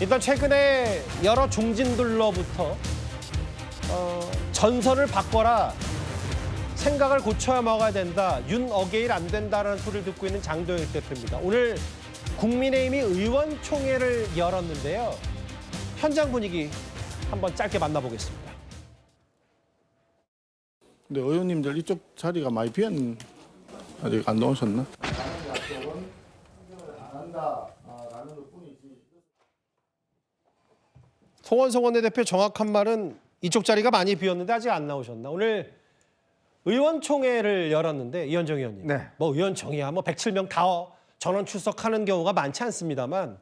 일단 최근에 여러 중진들로부터 전선을 바꿔라, 생각을 고쳐야 먹어야 된다, 윤 어게인 안 된다라는 소리를 듣고 있는 장도영 대표입니다. 오늘 국민의힘이 의원총회를 열었는데요. 현장 분위기 한번 짧게 만나보겠습니다. 근데 의원님들 이쪽 자리가 많이 비었는 아직 안 나오셨나? 송원석 원내대표 정확한 말은 이쪽 자리가 많이 비었는데 아직 안 나오셨나? 오늘 의원총회를 열었는데 이현정 의원님, 네. 뭐 의원총회야 뭐 107명 다 전원 출석하는 경우가 많지 않습니다만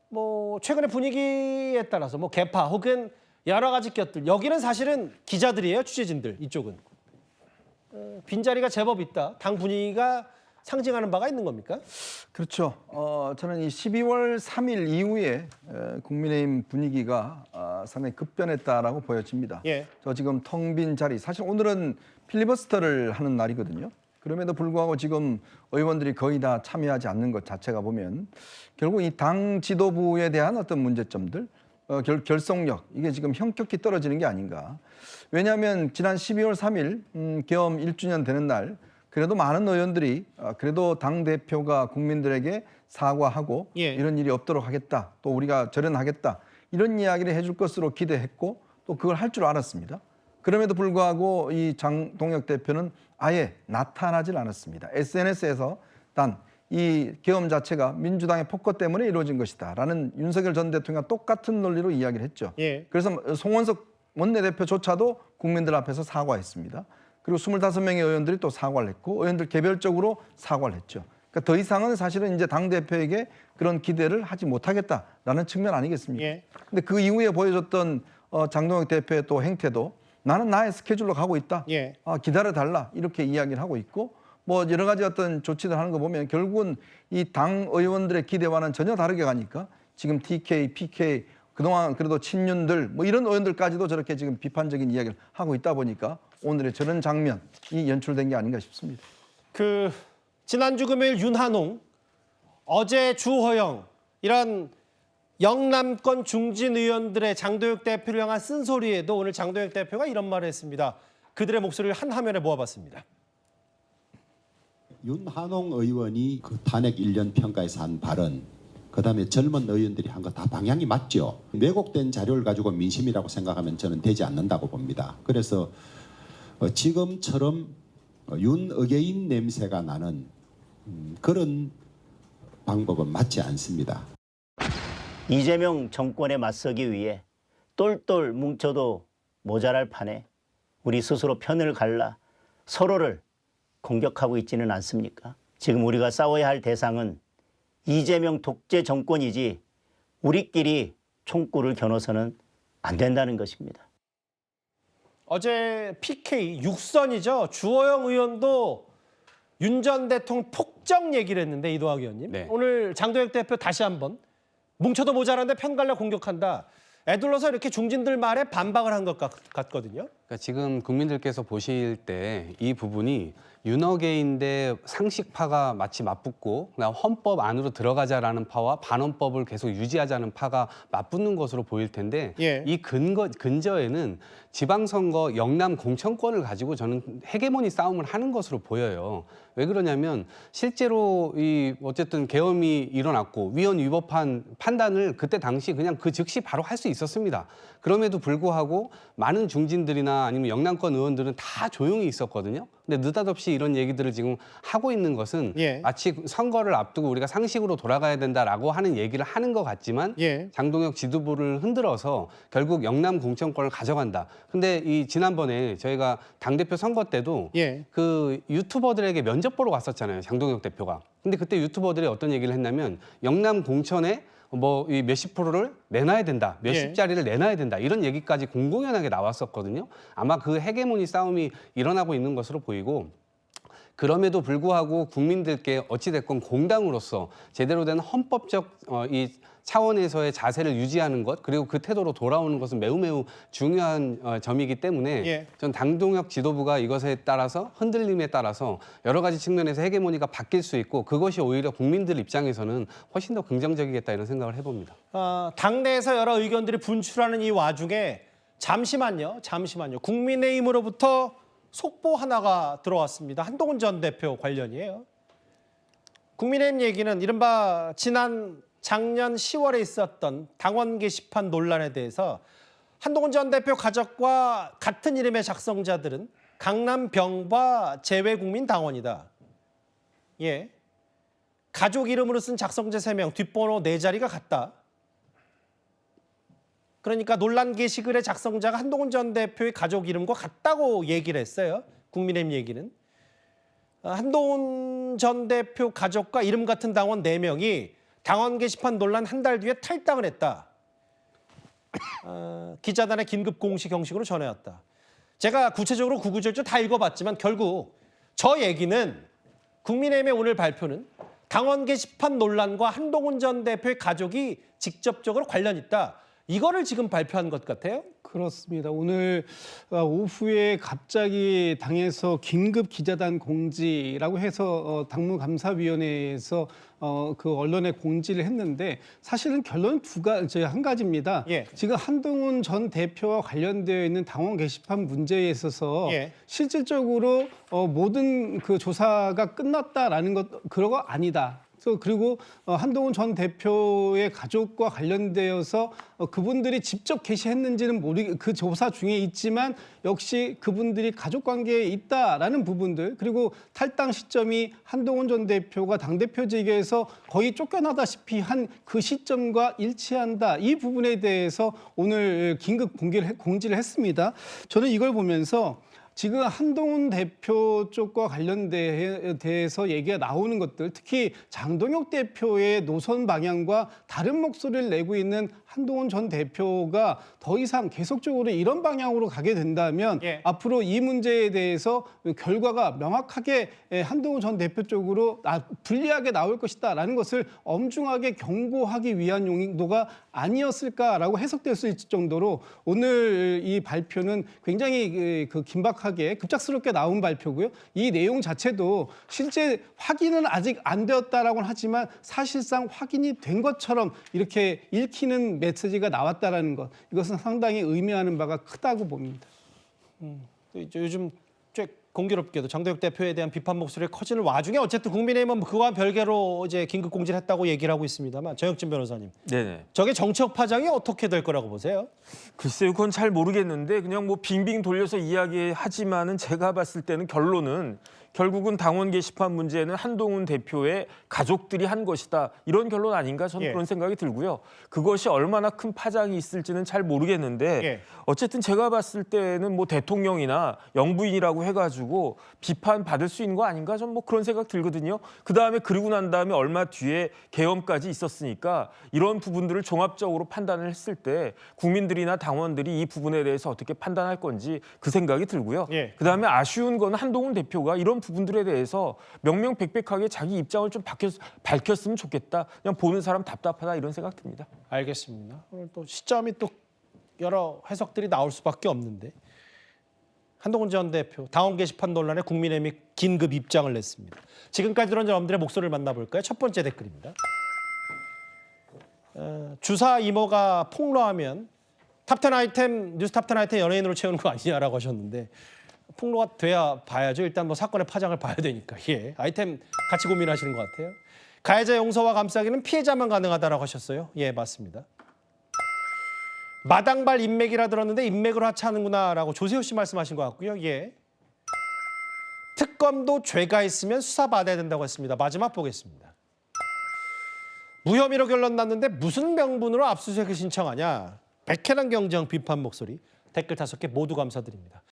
뭐 최근의 분위기에 따라서 뭐 개파 혹은 여러 가지 곁들, 여기는 사실은 기자들이에요, 취재진들. 이쪽은 빈자리가 제법 있다. 당 분위기가 상징하는 바가 있는 겁니까? 그렇죠. 저는 이 12월 3일 이후에 국민의힘 분위기가 상당히 급변했다라고 보여집니다. 예. 저 지금 텅 빈 자리, 사실 오늘은 필리버스터를 하는 날이거든요. 그럼에도 불구하고 지금 의원들이 거의 다 참여하지 않는 것 자체가 보면 결국 이 당 지도부에 대한 어떤 문제점들, 결속력, 이게 지금 현격히 떨어지는 게 아닌가. 왜냐하면 지난 12월 3일 계엄 1주년 되는 날 그래도 많은 의원들이 그래도 당대표가 국민들에게 사과하고 예. 이런 일이 없도록 하겠다, 또 우리가 절연하겠다, 이런 이야기를 해줄 것으로 기대했고 또 그걸 할 줄 알았습니다. 그럼에도 불구하고 이 장동혁 대표는 아예 나타나질 않았습니다. SNS에서 단 이 계엄 자체가 민주당의 폭거 때문에 이루어진 것이다라는 윤석열 전 대통령과 똑같은 논리로 이야기를 했죠. 예. 그래서 송원석 원내대표조차도 국민들 앞에서 사과했습니다. 그리고 25명의 의원들이 또 사과를 했고 의원들 개별적으로 사과를 했죠. 그러니까 더 이상은 사실은 이제 당대표에게 그런 기대를 하지 못하겠다라는 측면 아니겠습니까? 예. 근데 그 이후에 보여줬던 장동혁 대표의 또 행태도 나는 나의 스케줄로 가고 있다. 예. 기다려달라. 이렇게 이야기를 하고 있고 뭐 여러 가지 어떤 조치들 하는 거 보면 결국은 이 당 의원들의 기대와는 전혀 다르게 가니까 지금 TK, PK, 그동안 그래도 친윤들 뭐 이런 의원들까지도 저렇게 지금 비판적인 이야기를 하고 있다 보니까 오늘의 저런 장면이 연출된 게 아닌가 싶습니다. 지난주 금요일 윤한홍, 어제 주호영, 이런 영남권 중진 의원들의 장도혁 대표를 향한 쓴소리에도 오늘 장도혁 대표가 이런 말을 했습니다. 그들의 목소리를 한 화면에 모아봤습니다. 윤한홍 의원이 그 탄핵 1년 평가에서 한 발언, 그다음에 젊은 의원들이 한 거 다 방향이 맞죠. 왜곡된 자료를 가지고 민심이라고 생각하면 저는 되지 않는다고 봅니다. 그래서 지금처럼 윤 어게인 냄새가 나는 그런 방법은 맞지 않습니다. 이재명 정권에 맞서기 위해 똘똘 뭉쳐도 모자랄 판에 우리 스스로 편을 갈라 서로를 공격하고 있지는 않습니까? 지금 우리가 싸워야 할 대상은 이재명 독재 정권이지 우리끼리 총구를 겨눠서는 안 된다는 것입니다. 어제 PK 육선이죠. 주호영 의원도 윤 전 대통령 폭정 얘기를 했는데 이도학 의원님. 네. 오늘 장도혁 대표 다시 한번 뭉쳐도 모자란데 편 갈려 공격한다. 애둘러서 이렇게 중진들 말에 반박을 한 것 같거든요. 그러니까 지금 국민들께서 보실 때 이 부분이 윤어게인데 상식파가 마치 맞붙고 그다음 헌법 안으로 들어가자라는 파와 반헌법을 계속 유지하자는 파가 맞붙는 것으로 보일 텐데 예. 이 근저에는 지방선거 영남 공천권을 가지고 저는 헤게모니 싸움을 하는 것으로 보여요. 왜 그러냐면 실제로 이 어쨌든 계엄이 일어났고 위헌 위법한 판단을 그때 당시 그냥 그 즉시 바로 할 수 있었습니다. 그럼에도 불구하고 많은 중진들이나 아니면 영남권 의원들은 다 조용히 있었거든요. 근데 느닷없이 이런 얘기들을 지금 하고 있는 것은 예. 마치 선거를 앞두고 우리가 상식으로 돌아가야 된다라고 하는 얘기를 하는 것 같지만 예. 장동혁 지도부를 흔들어서 결국 영남 공천권을 가져간다. 근데 이 지난번에 저희가 당대표 선거 때도 예. 그 유튜버들에게 면접 보러 갔었잖아요. 장동혁 대표가. 근데 그때 유튜버들이 어떤 얘기를 했냐면 영남 공천에 뭐 이 몇십 프로를 내놔야 된다. 몇십 예. 자리를 내놔야 된다. 이런 얘기까지 공공연하게 나왔었거든요. 아마 그 헤게모니 싸움이 일어나고 있는 것으로 보이고 그럼에도 불구하고 국민들께 어찌됐건 공당으로서 제대로 된 헌법적 이 차원에서의 자세를 유지하는 것, 그리고 그 태도로 돌아오는 것은 매우 중요한 점이기 때문에 예. 전 당동혁 지도부가 이것에 따라서 흔들림에 따라서 여러 가지 측면에서 헤게모니가 바뀔 수 있고 그것이 오히려 국민들 입장에서는 훨씬 더 긍정적이겠다 이런 생각을 해봅니다. 당내에서 여러 의견들이 분출하는 이 와중에 잠시만요. 국민의힘으로부터 속보 하나가 들어왔습니다. 한동훈 전 대표 관련이에요. 국민의힘 얘기는 이른바 작년 10월에 있었던 당원 게시판 논란에 대해서 한동훈 전 대표 가족과 같은 이름의 작성자들은 강남 병바 재외국민 당원이다. 예. 가족 이름으로 쓴 작성자 3명, 뒷번호 4자리가 같다. 그러니까 논란 게시글의 작성자가 한동훈 전 대표의 가족 이름과 같다고 얘기를 했어요. 국민의힘 얘기는. 한동훈 전 대표 가족과 이름 같은 당원 4명이 당원 게시판 논란 한 달 뒤에 탈당을 했다. 기자단의 긴급 공식 형식으로 전해왔다. 제가 구체적으로 구구절절 다 읽어봤지만 결국 저 얘기는 국민의힘의 오늘 발표는 당원 게시판 논란과 한동훈 전 대표의 가족이 직접적으로 관련 있다. 이거를 지금 발표한 것 같아요. 그렇습니다. 오늘 오후에 갑자기 당에서 긴급 기자단 공지라고 해서 당무감사위원회에서 그 언론에 공지를 했는데 사실은 결론은 한 가지입니다. 예. 지금 한동훈 전 대표와 관련되어 있는 당원 게시판 문제에 있어서 예. 실질적으로 모든 그 조사가 끝났다라는 것 그런 거 아니다. 그리고 한동훈 전 대표의 가족과 관련되어서 그분들이 직접 게시했는지는 그 조사 중에 있지만 역시 그분들이 가족 관계에 있다라는 부분들 그리고 탈당 시점이 한동훈 전 대표가 당대표직에서 거의 쫓겨나다시피 한 그 시점과 일치한다. 이 부분에 대해서 오늘 긴급 공지를 했습니다. 저는 이걸 보면서 지금 한동훈 대표 쪽과 관련돼서 얘기가 나오는 것들, 특히 장동혁 대표의 노선 방향과 다른 목소리를 내고 있는 한동훈 전 대표가 더 이상 계속적으로 이런 방향으로 가게 된다면 예. 앞으로 이 문제에 대해서 결과가 명확하게 한동훈 전 대표 쪽으로 불리하게 나올 것이다라는 것을 엄중하게 경고하기 위한 용도가 아니었을까라고 해석될 수 있을 정도로 오늘 이 발표는 굉장히 긴박하게 급작스럽게 나온 발표고요. 이 내용 자체도 실제 확인은 아직 안 되었다라고는 하지만 사실상 확인이 된 것처럼 이렇게 읽히는 메시지가 나왔다라는 것. 이것은 상당히 의미하는 바가 크다고 봅니다. 요즘 꽤 공교롭게도 장동혁 대표에 대한 비판 목소리가 커지는 와중에 어쨌든 국민의힘은 그와 별개로 이제 긴급 공지를 했다고 얘기를 하고 있습니다만 정혁진 변호사님, 네네. 저게 정치적 파장이 어떻게 될 거라고 보세요? 글쎄요, 그건 잘 모르겠는데 그냥 뭐 빙빙 돌려서 이야기하지만은 제가 봤을 때는 결론은 결국은 당원 게시판 문제는 한동훈 대표의 가족들이 한 것이다. 이런 결론 아닌가 저는 예. 그런 생각이 들고요. 그것이 얼마나 큰 파장이 있을지는 잘 모르겠는데 예. 어쨌든 제가 봤을 때는 뭐 대통령이나 영부인이라고 해가지고 비판 받을 수 있는 거 아닌가 저는 뭐 그런 생각 들거든요. 그다음에 그러고 난 다음에 얼마 뒤에 계엄까지 있었으니까 이런 부분들을 종합적으로 판단을 했을 때 국민들이나 당원들이 이 부분에 대해서 어떻게 판단할 건지 그 생각이 들고요. 예. 그다음에 아쉬운 건 한동훈 대표가 이런 부분들에 대해서 명명백백하게 자기 입장을 좀 밝혔으면 좋겠다. 그냥 보는 사람 답답하다 이런 생각 듭니다. 알겠습니다. 오늘 또 시점이 또 여러 해석들이 나올 수밖에 없는데 한동훈 전 대표 당원 게시판 논란에 국민의힘이 긴급 입장을 냈습니다. 지금까지 들은 여러분들의 목소리를 만나볼까요? 첫 번째 댓글입니다. 주사 이모가 폭로하면 탑10 아이템 뉴스 탑10 아이템 연예인으로 채우는 거 아니냐라고 하셨는데 폭로가 돼야 봐야죠. 일단 뭐 사건의 파장을 봐야 되니까. 예, 아이템 같이 고민하시는 것 같아요. 가해자 용서와 감싸기는 피해자만 가능하다라고 하셨어요. 예, 맞습니다. 마당발 인맥이라 들었는데 인맥으로 하차하는구나라고 조세호 씨 말씀하신 것 같고요. 예. 특검도 죄가 있으면 수사받아야 된다고 했습니다. 마지막 보겠습니다. 무혐의로 결론 났는데 무슨 명분으로 압수수색을 신청하냐. 백혜란 경정 비판 목소리. 댓글 5개 모두 감사드립니다.